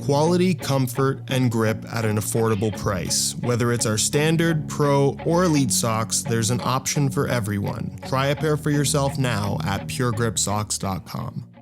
Quality, comfort, and grip at an affordable price. Whether it's our standard, pro, or elite socks, there's an option for everyone. Try a pair for yourself now at puregripsocks.com.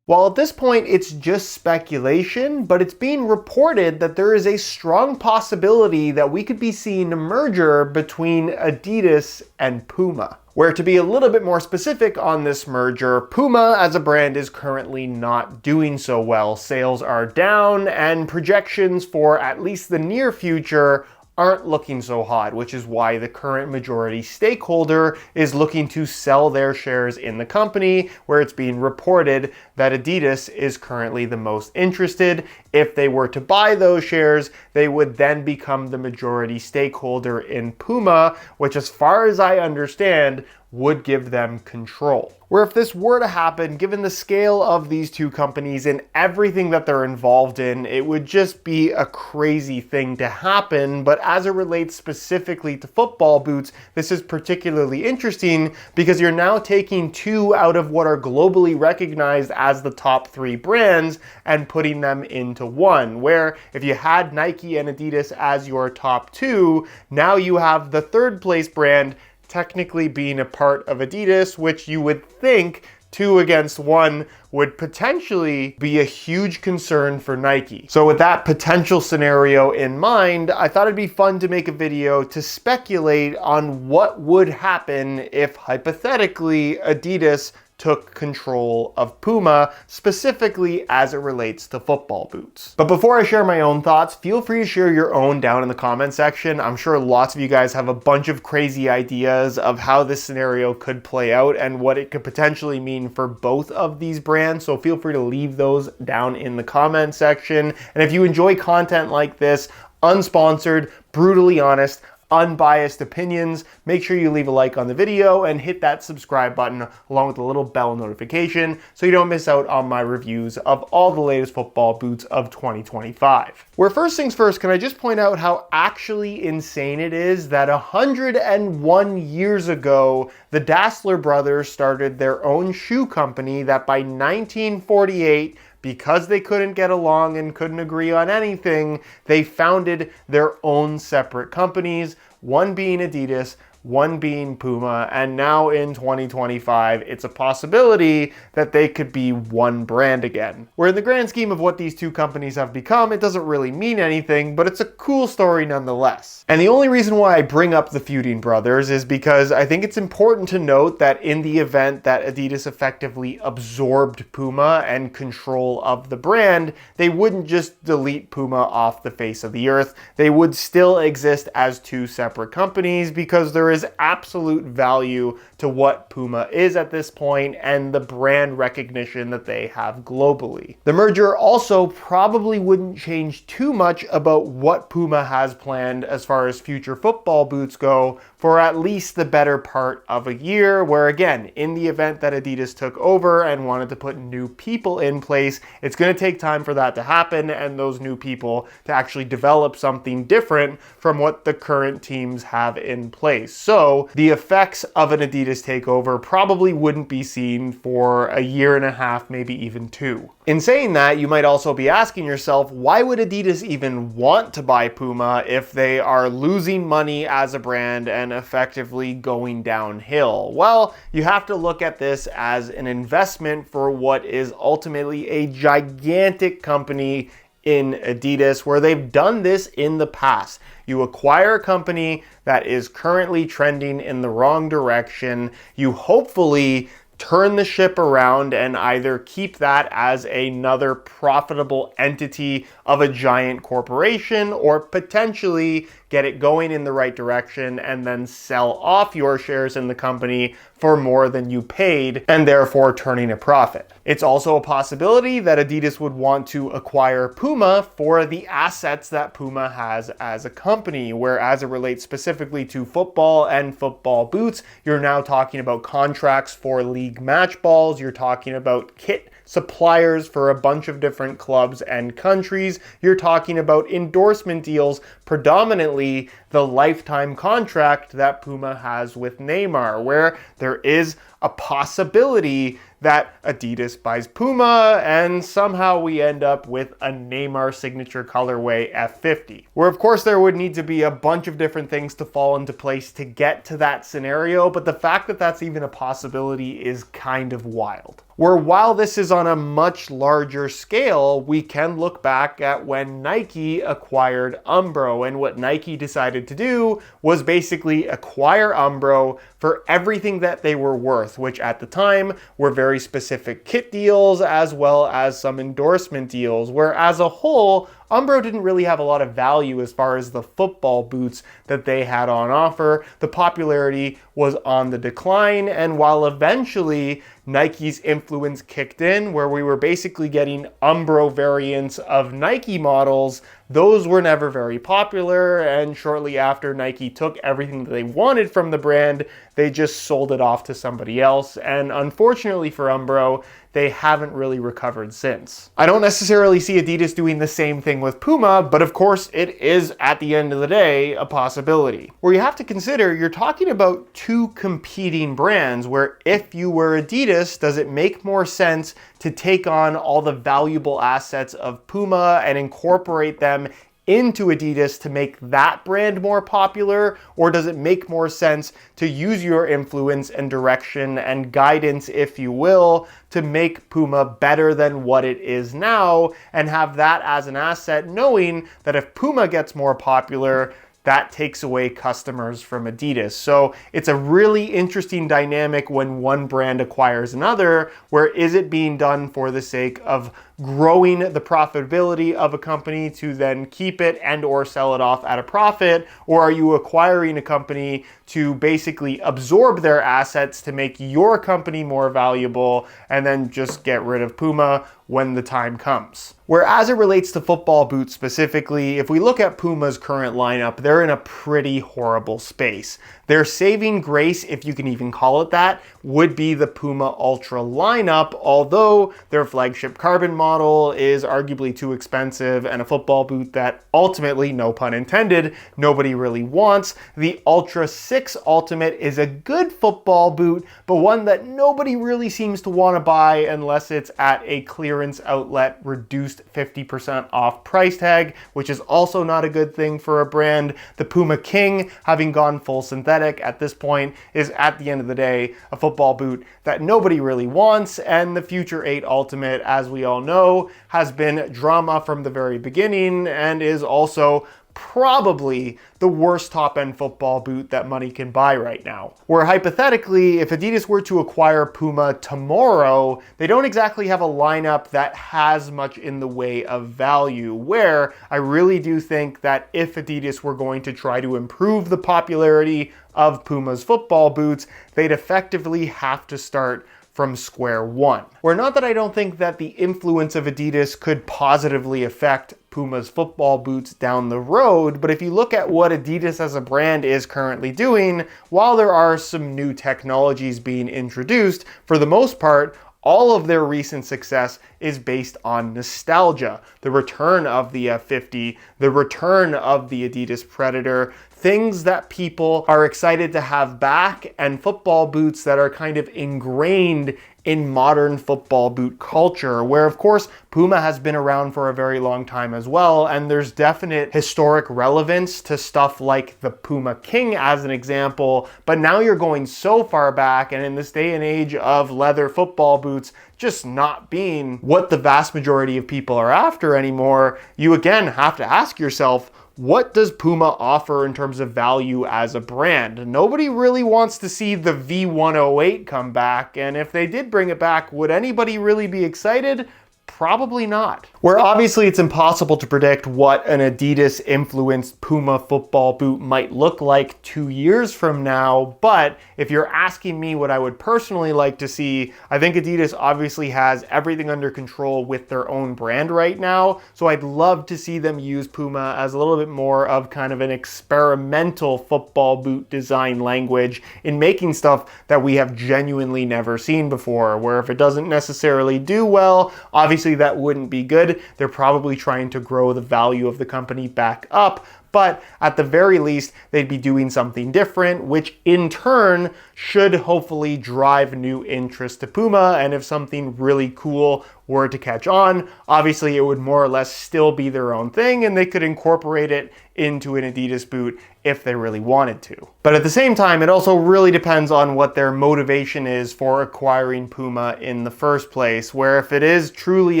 While at this point it's just speculation, but it's being reported that there is a strong possibility that we could be seeing a merger between Adidas and Puma. Where, to be a little bit more specific on this merger, Puma as a brand is currently not doing so well. Sales are down, and projections for at least the near future aren't looking so hot, which is why the current majority stakeholder is looking to sell their shares in the company, where it's being reported that Adidas is currently the most interested. If they were to buy those shares, they would then become the majority stakeholder in Puma, which, as far as I understand, would give them control. Where if this were to happen, given the scale of these two companies and everything that they're involved in, it would just be a crazy thing to happen. But as it relates specifically to football boots, this is particularly interesting because you're now taking two out of what are globally recognized as the top three brands and putting them into one. Where if you had Nike and Adidas as your top two, now you have the third place brand technically being a part of Adidas, which you would think 2 against 1 would potentially be a huge concern for Nike. So with that potential scenario in mind, I thought it'd be fun to make a video to speculate on what would happen if hypothetically Adidas took control of Puma, specifically as it relates to football boots. But before I share my own thoughts, feel free to share your own down in the comment section. I'm sure lots of you guys have a bunch of crazy ideas of how this scenario could play out and what it could potentially mean for both of these brands. So feel free to leave those down in the comment section. And if you enjoy content like this, unsponsored, brutally honest, unbiased opinions, make sure you leave a like on the video and hit that subscribe button along with the little bell notification so you don't miss out on my reviews of all the latest football boots of 2025. Where first things first, can I just point out how actually insane it is that 101 years ago, the Dassler brothers started their own shoe company that by 1948, because they couldn't get along and couldn't agree on anything, they founded their own separate companies, one being Adidas, one being Puma, and now in 2025, it's a possibility that they could be one brand again. Where in the grand scheme of what these two companies have become, it doesn't really mean anything, but it's a cool story nonetheless. And the only reason why I bring up the feuding brothers is because I think it's important to note that in the event that Adidas effectively absorbed Puma and control of the brand, they wouldn't just delete Puma off the face of the earth. They would still exist as two separate companies because there is absolute value to what Puma is at this point and the brand recognition that they have globally. The merger also probably wouldn't change too much about what Puma has planned as far as future football boots go for at least the better part of a year, where again, in the event that Adidas took over and wanted to put new people in place, it's going to take time for that to happen and those new people to actually develop something different from what the current teams have in place. So the effects of an Adidas takeover probably wouldn't be seen for a year and a half, maybe even 2. In saying that, you might also be asking yourself, why would Adidas even want to buy Puma if they are losing money as a brand and effectively going downhill? Well, you have to look at this as an investment for what is ultimately a gigantic company in Adidas, where they've done this in the past. You acquire a company that is currently trending in the wrong direction. You hopefully turn the ship around and either keep that as another profitable entity of a giant corporation or potentially get it going in the right direction and then sell off your shares in the company for more than you paid and therefore turning a profit. It's also a possibility that Adidas would want to acquire Puma for the assets that Puma has as a company, where as it relates specifically to football and football boots, you're now talking about contracts for league match balls, you're talking about kit suppliers for a bunch of different clubs and countries. You're talking about endorsement deals, predominantly the lifetime contract that Puma has with Neymar, where there is a possibility that Adidas buys Puma, and somehow we end up with a Neymar signature colorway F50. Where of course there would need to be a bunch of different things to fall into place to get to that scenario, but the fact that that's even a possibility is kind of wild. Where while this is on a much larger scale, we can look back at when Nike acquired Umbro, and what Nike decided to do was basically acquire Umbro for everything that they were worth, which at the time were very specific kit deals as well as some endorsement deals, where as a whole, Umbro didn't really have a lot of value as far as the football boots that they had on offer. The popularity was on the decline, and while eventually Nike's influence kicked in, where we were basically getting Umbro variants of Nike models, those were never very popular, and shortly after Nike took everything that they wanted from the brand, they just sold it off to somebody else, and unfortunately for Umbro, they haven't really recovered since. I don't necessarily see Adidas doing the same thing with Puma, but of course it is, at the end of the day, a possibility. Where you have to consider, you're talking about two competing brands, where if you were Adidas, does it make more sense to take on all the valuable assets of Puma and incorporate them into Adidas to make that brand more popular? Or does it make more sense to use your influence and direction and guidance, if you will, to make Puma better than what it is now and have that as an asset, knowing that if Puma gets more popular, that takes away customers from Adidas? So it's a really interesting dynamic when one brand acquires another, where is it being done for the sake of growing the profitability of a company to then keep it and or sell it off at a profit, or are you acquiring a company to basically absorb their assets to make your company more valuable and then just get rid of Puma when the time comes? Where as it relates to football boots specifically, if we look at Puma's current lineup, they're in a pretty horrible space. Their saving grace, if you can even call it that, would be the Puma Ultra lineup, although their flagship carbon model is arguably too expensive and a football boot that ultimately, no pun intended, nobody really wants. The Ultra 6 Ultimate is a good football boot, but one that nobody really seems to want to buy unless it's at a clearance outlet reduced 50% off price tag, which is also not a good thing for a brand. The Puma King, having gone full synthetic at this point, is at the end of the day a football boot that nobody really wants, and the Future 8 Ultimate, as we all know, has been drama from the very beginning and is also probably the worst top-end football boot that money can buy right now. Where hypothetically, if Adidas were to acquire Puma tomorrow, they don't exactly have a lineup that has much in the way of value, where I really do think that if Adidas were going to try to improve the popularity of Puma's football boots, they'd effectively have to start from square one. Where not that I don't think that the influence of Adidas could positively affect Puma's football boots down the road, but if you look at what Adidas as a brand is currently doing, while there are some new technologies being introduced, for the most part, all of their recent success is based on nostalgia. The return of the F50, the return of the Adidas Predator, things that people are excited to have back, and football boots that are kind of ingrained in modern football boot culture, where of course Puma has been around for a very long time as well, and there's definite historic relevance to stuff like the Puma King as an example, but now you're going so far back, and in this day and age of leather football boots just not being what the vast majority of people are after anymore, you again have to ask yourself, what does Puma offer in terms of value as a brand? Nobody really wants to see the V108 come back, and if they did bring it back, would anybody really be excited? Probably not. Where obviously it's impossible to predict what an Adidas influenced Puma football boot might look like 2 years from now, but if you're asking me what I would personally like to see, I think Adidas obviously has everything under control with their own brand right now, so I'd love to see them use Puma as a little bit more of kind of an experimental football boot design language in making stuff that we have genuinely never seen before, where if it doesn't necessarily do well, obviously that wouldn't be good. They're probably trying to grow the value of the company back up, But at the very least, they'd be doing something different, which in turn should hopefully drive new interest to Puma. And if something really cool were to catch on, obviously it would more or less still be their own thing and they could incorporate it into an Adidas boot if they really wanted to. But at the same time, it also really depends on what their motivation is for acquiring Puma in the first place, where if it is truly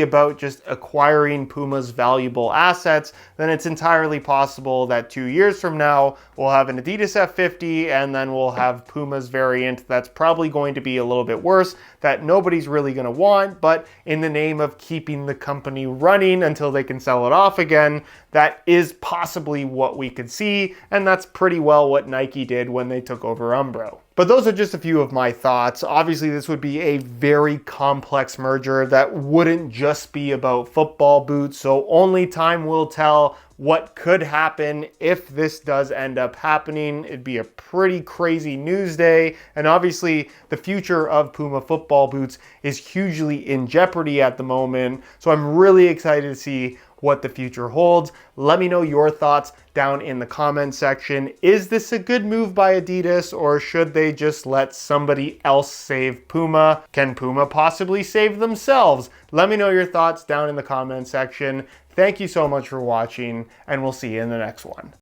about just acquiring Puma's valuable assets, then it's entirely possible that 2 years from now, we'll have an Adidas F50 and then we'll have Puma's variant that's probably going to be a little bit worse, that nobody's really gonna want, but in the name of keeping the company running until they can sell it off again, that is possibly what we could see, and that's pretty well what Nike did when they took over Umbro. But those are just a few of my thoughts. Obviously, this would be a very complex merger that wouldn't just be about football boots, so only time will tell what could happen if this does end up happening. It'd be a pretty crazy news day, and obviously the future of Puma football boots is hugely in jeopardy at the moment, so I'm really excited to see what the future holds. Let me know your thoughts down in the comment section. Is this a good move by Adidas, or should they just let somebody else save Puma? Can Puma possibly save themselves? Let me know your thoughts down in the comment section. Thank you so much for watching, and we'll see you in the next one.